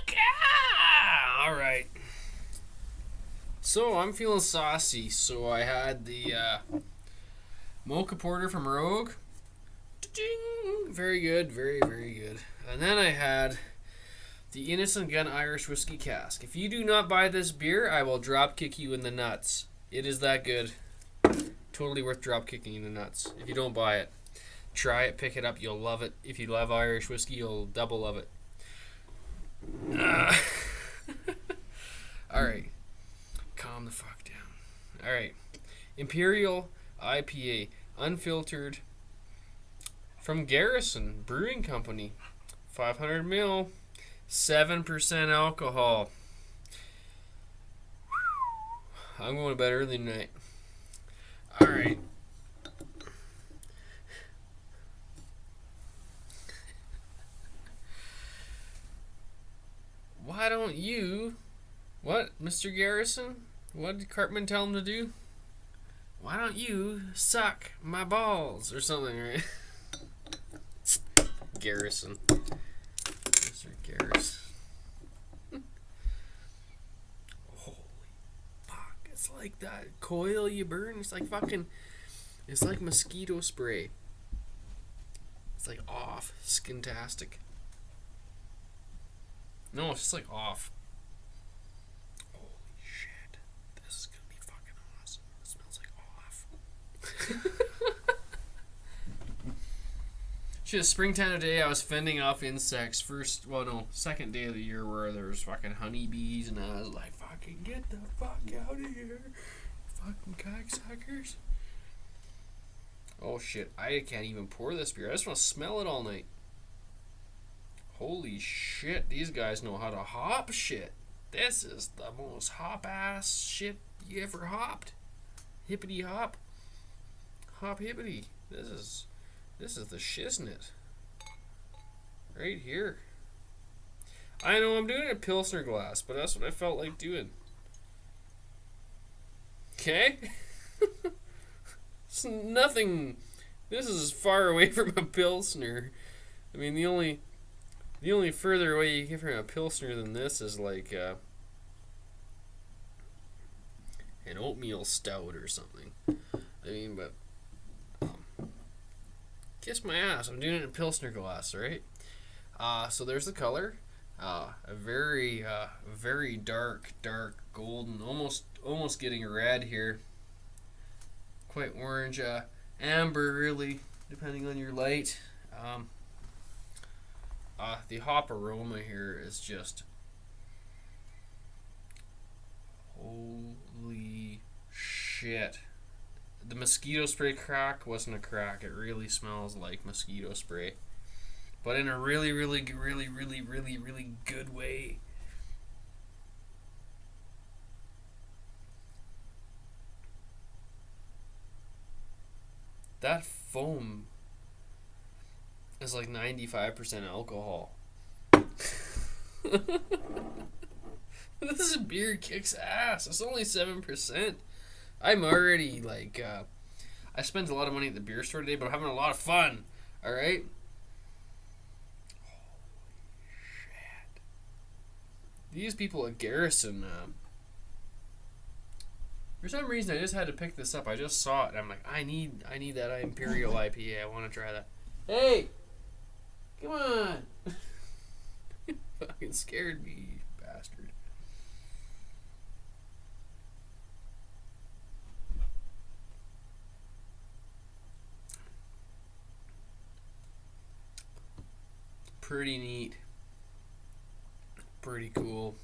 fuck! Ah! Alright. So, I'm feeling saucy, so I had the mocha porter from Rogue. Ding! Very good, very, very good. And then I had the Innocent Gun Irish Whiskey Cask. If you do not buy this beer, I will drop kick you in the nuts. It is that good. Totally worth drop kicking you in the nuts. If you don't buy it, try it, pick it up, you'll love it. If you love Irish whiskey, you'll double love it. Alright. Calm the fuck down. Alright. Imperial IPA. Unfiltered. From Garrison Brewing Company. 500 ml. 7% alcohol. I'm going to bed early tonight. Alright. Why don't you... What, Mr. Garrison? What did Cartman tell him to do? Why don't you suck my balls? Or something, right? Garrison. Mr. Garrison. Holy fuck. It's like that coil you burn. It's like fucking... It's like mosquito spray. It's like off. Skintastic. No, it's just like off. Holy shit. This is gonna be fucking awesome. It smells like off. Shit, springtime today, I was fending off insects. Second day of the year where there was fucking honeybees, and I was like, fucking get the fuck out of here. Fucking cocksuckers. Oh shit, I can't even pour this beer. I just want to smell it all night. Holy shit, these guys know how to hop shit. This is the most hop ass shit you ever hopped. Hippity hop. Hop hippity. This is the Shiznit. Right here. I know I'm doing a Pilsner glass, but that's what I felt like doing. Okay? It's nothing. This is far away from a Pilsner. I mean, the only further away you get from a Pilsner than this is like an oatmeal stout or something. I mean, but kiss my ass. I'm doing it in a Pilsner glass, right? So there's the color. A very dark golden, almost getting red here. Quite orange, amber really, depending on your light. The hop aroma here is just holy shit. The mosquito spray crack wasn't a crack. It really smells like mosquito spray, but in a really good way. That foam is like 95% alcohol. This beer kicks ass. It's only 7%. I'm already like, I spent a lot of money at the beer store today, but I'm having a lot of fun. Alright? Holy shit. These people at Garrison, for some reason I just had to pick this up. I just saw it and I'm like, I need that Imperial IPA. I want to try that. Hey! Come on! Fucking scared me, you bastard. Pretty neat. Pretty cool.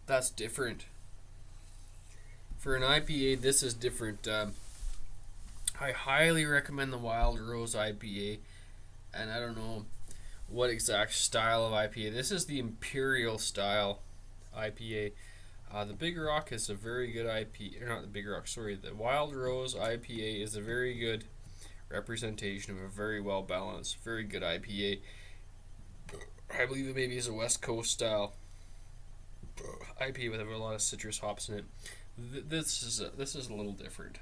That's different. For an IPA, this is different. I highly recommend the Wild Rose IPA. And I don't know what exact style of IPA. This is the Imperial style IPA. The Big Rock is a very good IPA. Or not the Big Rock, sorry. The Wild Rose IPA is a very good representation of a very well balanced, very good IPA. I believe it maybe is a West Coast style IPA with a lot of citrus hops in it. This is a little different.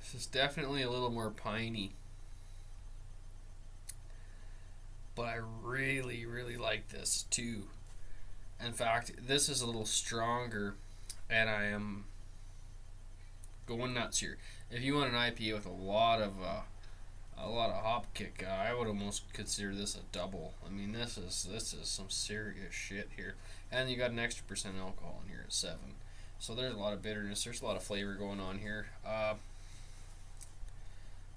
This is definitely a little more piney. But I really, really like this too. In fact, this is a little stronger, and I am going nuts here. If you want an IPA with a lot of hop kick, I would almost consider this a double. I mean, this is some serious shit here, and you got an extra % alcohol in here at 7. So there's a lot of bitterness. There's a lot of flavor going on here.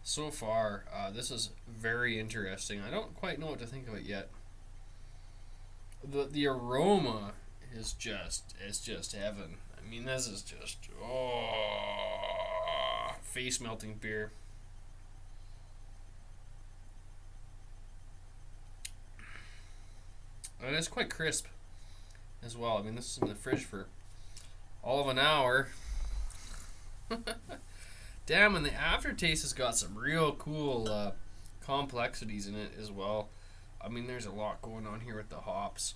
So far, this is very interesting. I don't quite know what to think of it yet. The aroma is just heaven. I mean, this is just face melting beer. And it's quite crisp as well. I mean, this is in the fridge for all of an hour. Damn, and the aftertaste has got some real cool complexities in it as well. I mean, there's a lot going on here with the hops,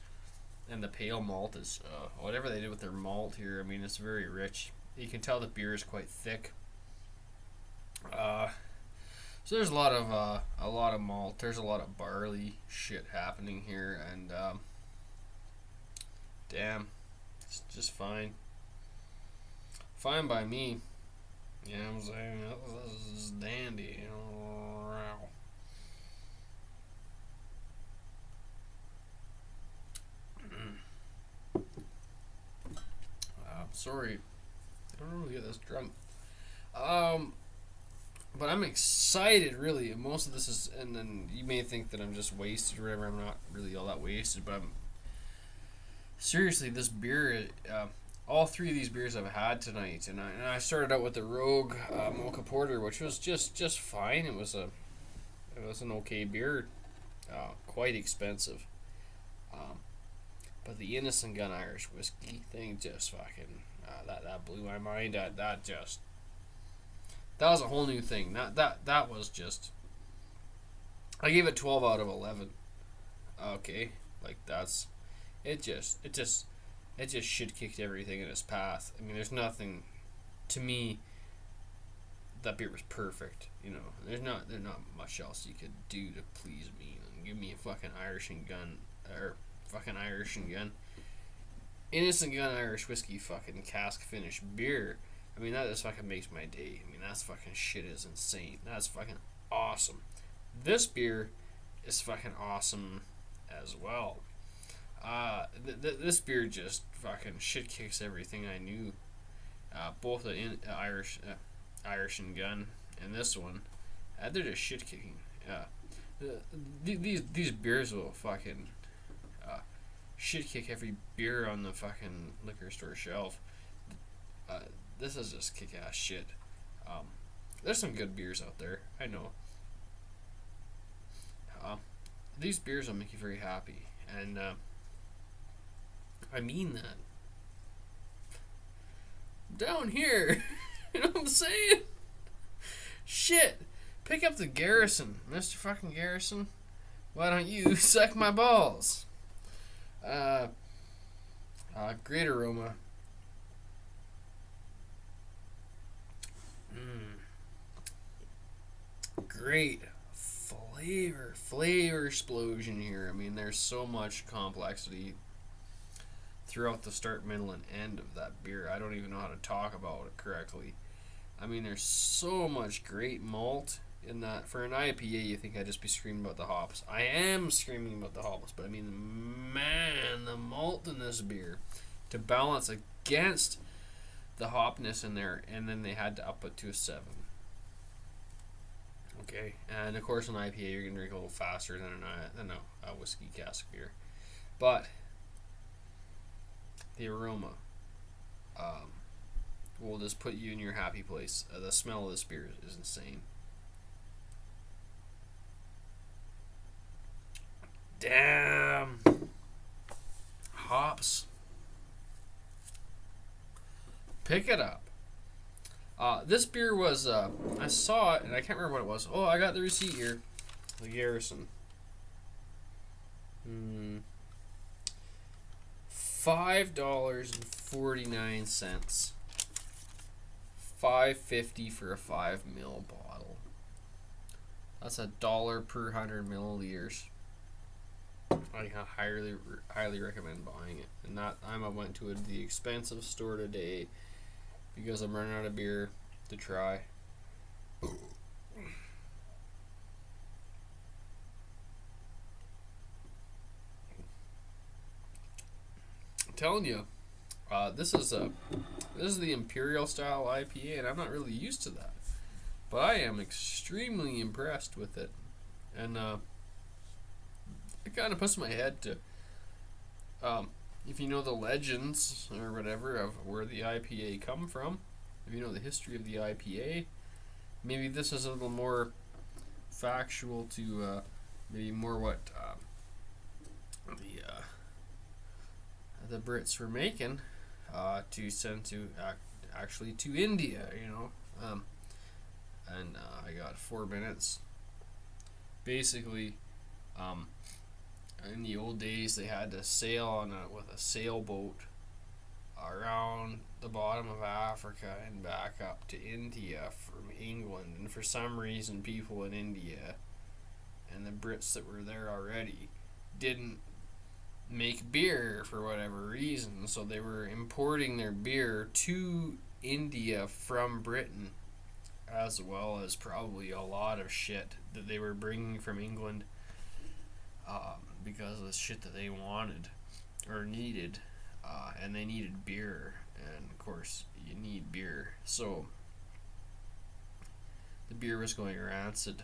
and the pale malt is whatever they did with their malt here. I mean, it's very rich. You can tell the beer is quite thick. So there's a lot of malt. There's a lot of barley shit happening here, and damn, it's just fine. Fine by me. You know what I'm saying? This is dandy. Sorry, I don't really get this drunk. But I'm excited, really. Most of this is, and then you may think that I'm just wasted or whatever. I'm not really all that wasted, but seriously, this beer, all 3 of these beers I've had tonight, and I started out with the Rogue Mocha Porter, which was just fine. It was an okay beer, quite expensive. But the Innocent Gun Irish whiskey thing just fucking that blew my mind. That was a whole new thing. That was just. I gave it 12 out of 11. Okay, like that's it. Just shit kicked everything in its path. I mean, there's nothing to me. That beer was perfect. You know, there's not much else you could do to please me. Give me a fucking Irish and Gun or fucking Irish and Gun. Innocent Gun Irish whiskey fucking cask finish beer. I mean, that just fucking makes my day. I mean, that's fucking shit is insane. That's fucking awesome. This beer is fucking awesome as well. This beer just fucking shit kicks everything I knew. Both the Irish and Gun and this one, they're just shit kicking. These beers will fucking shit kick every beer on the fucking liquor store shelf. This is just kick ass shit. There's some good beers out there, I know. These beers will make you very happy, and I mean that. Down here, you know what I'm saying? Shit, pick up the Garrison, Mr. fucking Garrison. Why don't you suck my balls? Great aroma. Great flavor explosion here. I mean, there's so much complexity throughout the start, middle, and end of that beer. I don't even know how to talk about it correctly. I mean, there's so much great malt in that. For an IPA, you think I'd just be screaming about the hops. I am screaming about the hops, but I mean, man, the malt in this beer to balance against the hopness in there, and then they had to up it to a 7. Okay, and of course, an IPA you're gonna drink a little faster than a whiskey cask beer, but the aroma will just put you in your happy place. The smell of this beer is insane. Damn, hops. Pick it up. This beer was, I saw it, and I can't remember what it was. Oh, I got the receipt here. The Garrison. $5.49. $5.50 for a 5 ml bottle. That's $1 per 100 milliliters. I highly recommend buying it. And that I went to the expensive store today because I'm running out of beer to try. I'm telling you, this is the Imperial style IPA, and I'm not really used to that, but I am extremely impressed with it, and it kind of puts my head to, if you know the legends or whatever of where the IPA come from, if you know the history of the IPA, maybe this is a little more factual to maybe more what the Brits were making to send to actually to India, and I got 4 minutes. Basically, in the old days, they had to sail with a sailboat around the bottom of Africa and back up to India from England. And for some reason, people in India and the Brits that were there already didn't make beer for whatever reason, so they were importing their beer to India from Britain, as well as probably a lot of shit that they were bringing from England because of the shit that they wanted or needed, and they needed beer, and of course you need beer, so the beer was going rancid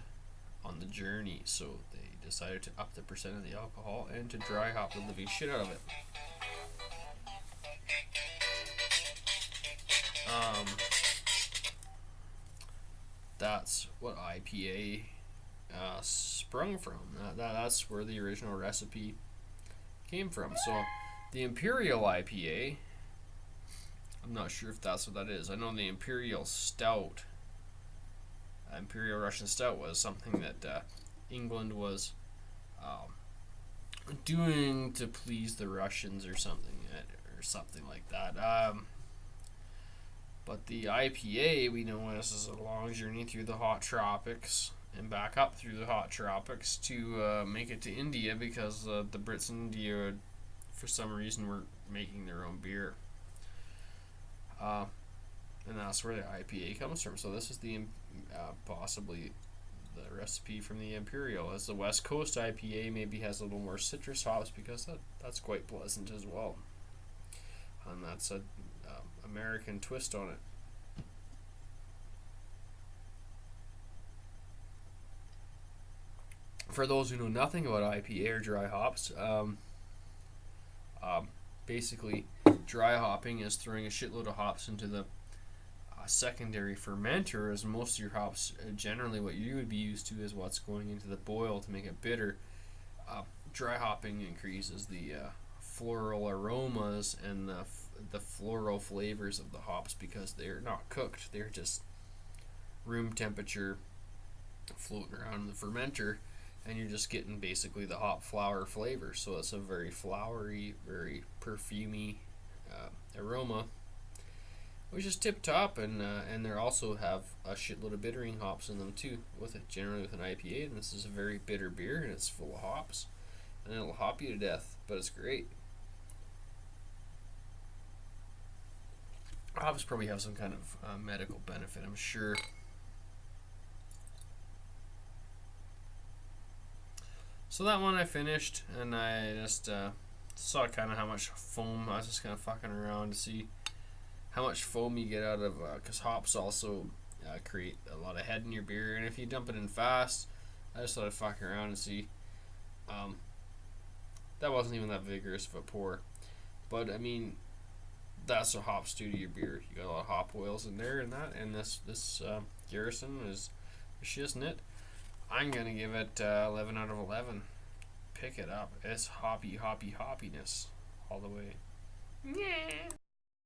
on the journey, so they decided to up the percent of the alcohol and to dry hop the living shit out of it. That's what IPA sprung from. That's where the original recipe came from. So the Imperial IPA, I'm not sure if that's what that is. I know the Imperial Stout, Imperial Russian Stout, was something that England was doing to please the Russians or something like that. But the IPA, we know, this is a long journey through the hot tropics and back up through the hot tropics to make it to India, because the Brits in India, for some reason, were making their own beer. And that's where the IPA comes from. So this is the possibly the recipe from the Imperial. As the West Coast IPA maybe has a little more citrus hops, because that's quite pleasant as well. And that's a American twist on it. For those who know nothing about IPA or dry hops, basically dry hopping is throwing a shitload of hops into the secondary fermenter, as most of your hops, generally what you would be used to is what's going into the boil to make it bitter. Dry hopping increases the floral aromas and the floral flavors of the hops, because they're not cooked, they're just room temperature floating around in the fermenter, and you're just getting basically the hop flower flavor. So it's a very flowery, very perfumey aroma, which is tip top, and they also have a shitload of bittering hops in them too, generally with an IPA. And this is a very bitter beer, and it's full of hops, and it'll hop you to death, but it's great. Hops probably have some kind of medical benefit, I'm sure. So that one I finished, and I just saw kind of how much foam. I was just kind of fucking around to see how much foam you get out of, because hops also create a lot of head in your beer, and if you dump it in fast, I just thought I'd fuck around and see. That wasn't even that vigorous of a pour, but I mean, that's what hops do to your beer. You got a lot of hop oils in there, and this Garrison is a Shiznit. I'm gonna give it 11 out of 11. Pick it up. It's hoppiness all the way. Yeah.